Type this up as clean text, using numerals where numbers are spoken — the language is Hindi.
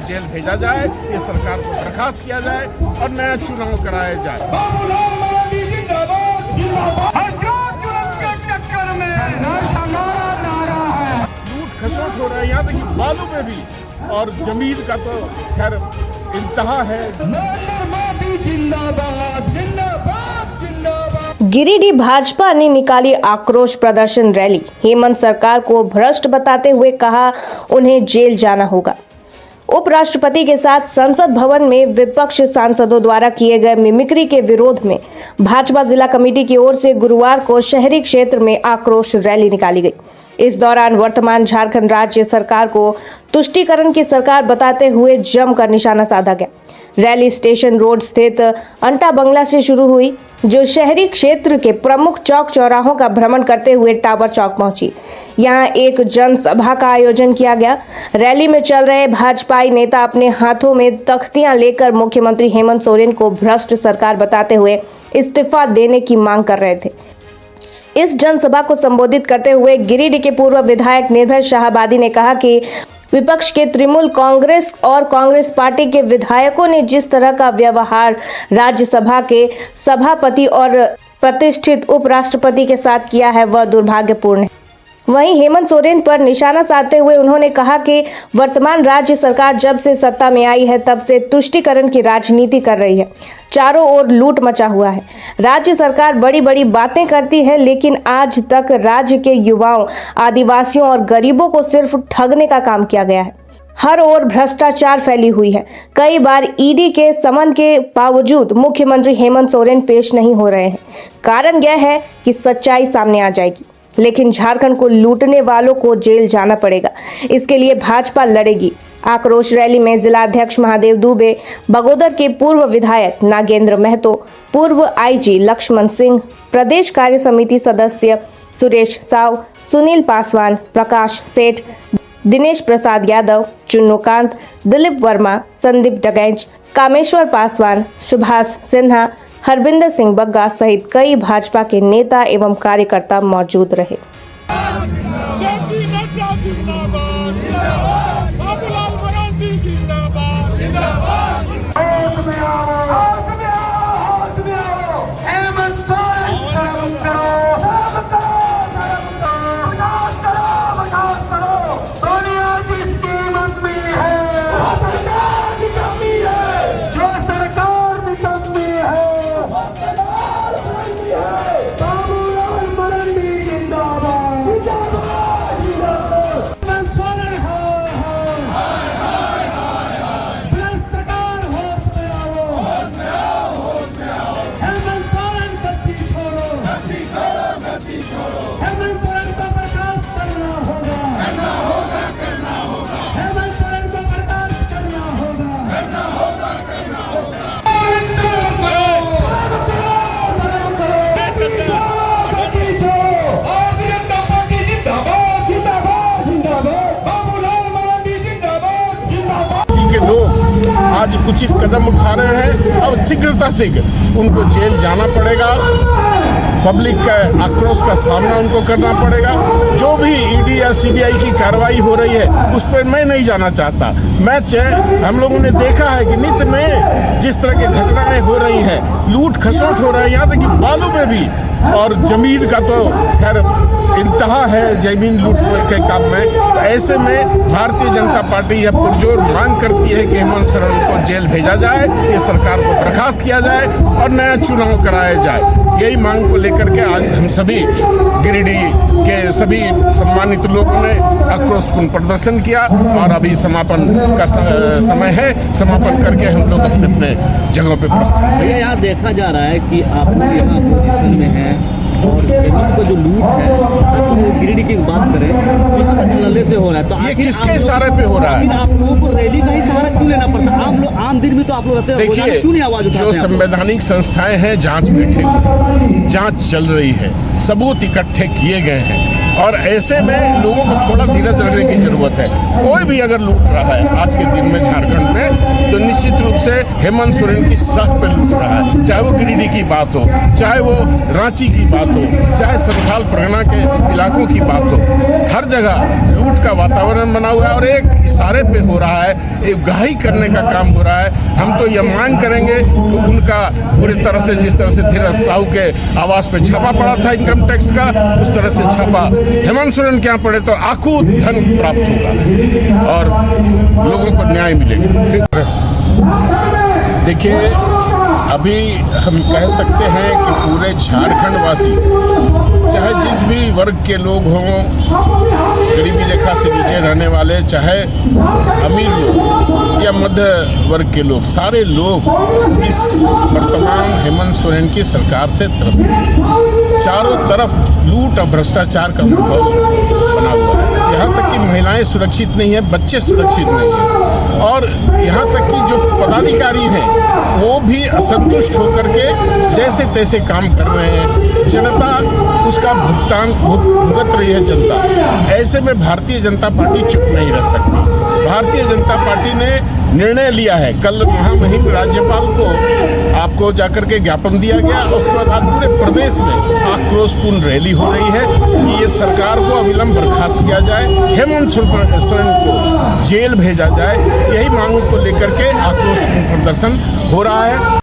जेल भेजा जाए, ये सरकार को बर्खास्त किया जाए और नया चुनाव कराया जाए। लूट खसोट हो रहा है, यहाँ तक कि बालू पे भी, और जमीन का तो खैर इंतहा है। गिरिडीह भाजपा ने निकाली आक्रोश प्रदर्शन रैली। हेमंत सरकार को भ्रष्ट बताते हुए कहा उन्हें जेल जाना होगा। उपराष्ट्रपति के साथ संसद भवन में विपक्ष सांसदों द्वारा किए गए मिमिक्री के विरोध में भाजपा जिला कमेटी की ओर से गुरुवार को शहरी क्षेत्र में आक्रोश रैली निकाली गई। इस दौरान वर्तमान झारखंड राज्य सरकार को तुष्टीकरण की सरकार बताते हुए जमकर निशाना साधा गया। रैली स्टेशन रोड स्थित अंटा बंगला से शुरू हुई, जो शहरी क्षेत्र के प्रमुख चौक चौराहों का भ्रमण करते हुए टावर चौक पहुंची। यहां एक जनसभा का आयोजन किया गया। रैली में चल रहे भाजपाई नेता अपने हाथों में तख्तियां लेकर मुख्यमंत्री हेमंत सोरेन को भ्रष्ट सरकार बताते हुए इस्तीफा देने की मांग कर रहे थे। इस जनसभा को संबोधित करते हुए गिरिडीह के पूर्व विधायक निर्भय शाहाबादी ने कहा कि विपक्ष के तृणमूल कांग्रेस और कांग्रेस पार्टी के विधायकों ने जिस तरह का व्यवहार राज्यसभा के सभापति और प्रतिष्ठित उपराष्ट्रपति के साथ किया है, वह दुर्भाग्यपूर्ण है। वहीं हेमंत सोरेन पर निशाना साधते हुए उन्होंने कहा कि वर्तमान राज्य सरकार जब से सत्ता में आई है तब से तुष्टीकरण की राजनीति कर रही है। चारों ओर लूट मचा हुआ है। राज्य सरकार बड़ी बड़ी बातें करती है, लेकिन आज तक राज्य के युवाओं, आदिवासियों और गरीबों को सिर्फ ठगने का काम किया गया है। हर ओर भ्रष्टाचार फैली हुई है। कई बार ईडी के समन के बावजूद मुख्यमंत्री हेमंत सोरेन पेश नहीं हो रहे हैं। कारण यह है कि सच्चाई सामने आ जाएगी, लेकिन झारखंड को लूटने वालों को जेल जाना पड़ेगा। इसके लिए भाजपा लड़ेगी। आक्रोश रैली में जिलाध्यक्ष महादेव दुबे, बगोदर के पूर्व विधायक नागेंद्र महतो, पूर्व आईजी लक्ष्मण सिंह, प्रदेश कार्य समिति सदस्य सुरेश साव, सुनील पासवान, प्रकाश सेठ, दिनेश प्रसाद यादव, चुन्नूकांत, दिलीप वर्मा, संदीप डगैंच, कामेश्वर पासवान, सुभाष सिन्हा, हरविंदर सिंह बग्गा सहित कई भाजपा के नेता एवं कार्यकर्ता मौजूद रहे। आज उचित कदम उठा रहे हैं। अब शीघ्रता शीघ्र उनको जेल जाना पड़ेगा। पब्लिक का आक्रोश का सामना उनको करना पड़ेगा। जो भी ईडी या सीबीआई की कार्रवाई हो रही है उस पर मैं नहीं जाना चाहता। हम लोगों ने देखा है कि नित्य में जिस तरह की घटनाएं हो रही हैं, लूट खसोट हो रहा है, यहाँ तक कि बालू में भी, और जमीन का तो खैर इंतहा है जमीन लूट के काम में। तो ऐसे में भारतीय जनता पार्टी यह पुरजोर मांग करती है कि हेमंत सोरेन को जेल भेजा जाए, ये सरकार को बर्खास्त किया जाए और नया चुनाव कराया जाए। यही मांग को लेकर के आज हम सभी गिरिडीह के सभी सम्मानित लोगों ने आक्रोशपूर्ण प्रदर्शन किया और अभी समापन का समय है। समापन करके हम लोग अपने अपने जगहों पे प्रस्थान। भैया, यहाँ देखा जा रहा है कि आप लोग यहाँ पोजीशन में हैं और जमीन को जो लूट है, खासकर गिरिडीह की बात करें तो यहाँ पर धड़ल्ले से हो रहा है। तो ये किसके इशारे पे हो रहा है? आप लोगों को रैली का ही सहारा क्यों लेना पड़ता? आम दिन में तो आप लोग रहते हैं, क्यों नहीं आवाज उठाते? जो संवैधानिक संस्थाएं हैं, जांच बैठे हुए, जांच चल रही है, सबूत इकट्ठे किए गए हैं और ऐसे में लोगों को थोड़ा धीरज रखने की जरूरत है। कोई भी अगर लूट रहा है आज के दिन में झारखंड में, तो निश्चित रूप से हेमंत सोरेन की सह पे लूट रहा है। चाहे वो गिरिडीह की बात हो, चाहे वो रांची की बात हो, चाहे संथाल परगना के इलाकों की बात हो, हर जगह लूट का वातावरण बना हुआ है और एक इशारे पे हो रहा है, एक गाही करने का काम हो रहा है। हम तो ये मांग करेंगे कि उनका पूरी तरह से, जिस तरह से धीरज साहू के आवास पे छापा पड़ा था इनकम टैक्स का, उस तरह से छापा हेमंत सोरेन के यहाँ पड़े तो आकू धन प्राप्त होगा और लोगों को न्याय मिलेगा। देखिए, अभी हम कह सकते हैं कि पूरे झारखंड वासी, चाहे जिस भी वर्ग के लोग हों, गरीबी रेखा से नीचे रहने वाले, चाहे अमीर लोग या मध्य वर्ग के लोग, सारे लोग इस वर्तमान हेमंत सोरेन की सरकार से त्रस्त हैं। चारों तरफ लूट और भ्रष्टाचार का माहौल बना हुआ है। यहाँ तक कि महिलाएं सुरक्षित नहीं है, बच्चे सुरक्षित नहीं हैं और यहाँ तक कि जो पदाधिकारी हैं वो भी असंतुष्ट होकर के जैसे तैसे काम कर रहे हैं। जनता उसका भुगतान भुगत रही है जनता। ऐसे में भारतीय जनता पार्टी चुप नहीं रह सकती। भारतीय जनता पार्टी ने निर्णय लिया है, कल महामहिम राज्यपाल को आपको जाकर के ज्ञापन दिया गया। उसके बाद आज पूरे प्रदेश में आक्रोशपूर्ण रैली हो रही है कि ये सरकार को अविलंब बर्खास्त किया जाए, हेमंत सोरेन को जेल भेजा जाए। यही मांगों को लेकर के आक्रोशपूर्ण प्रदर्शन हो रहा है।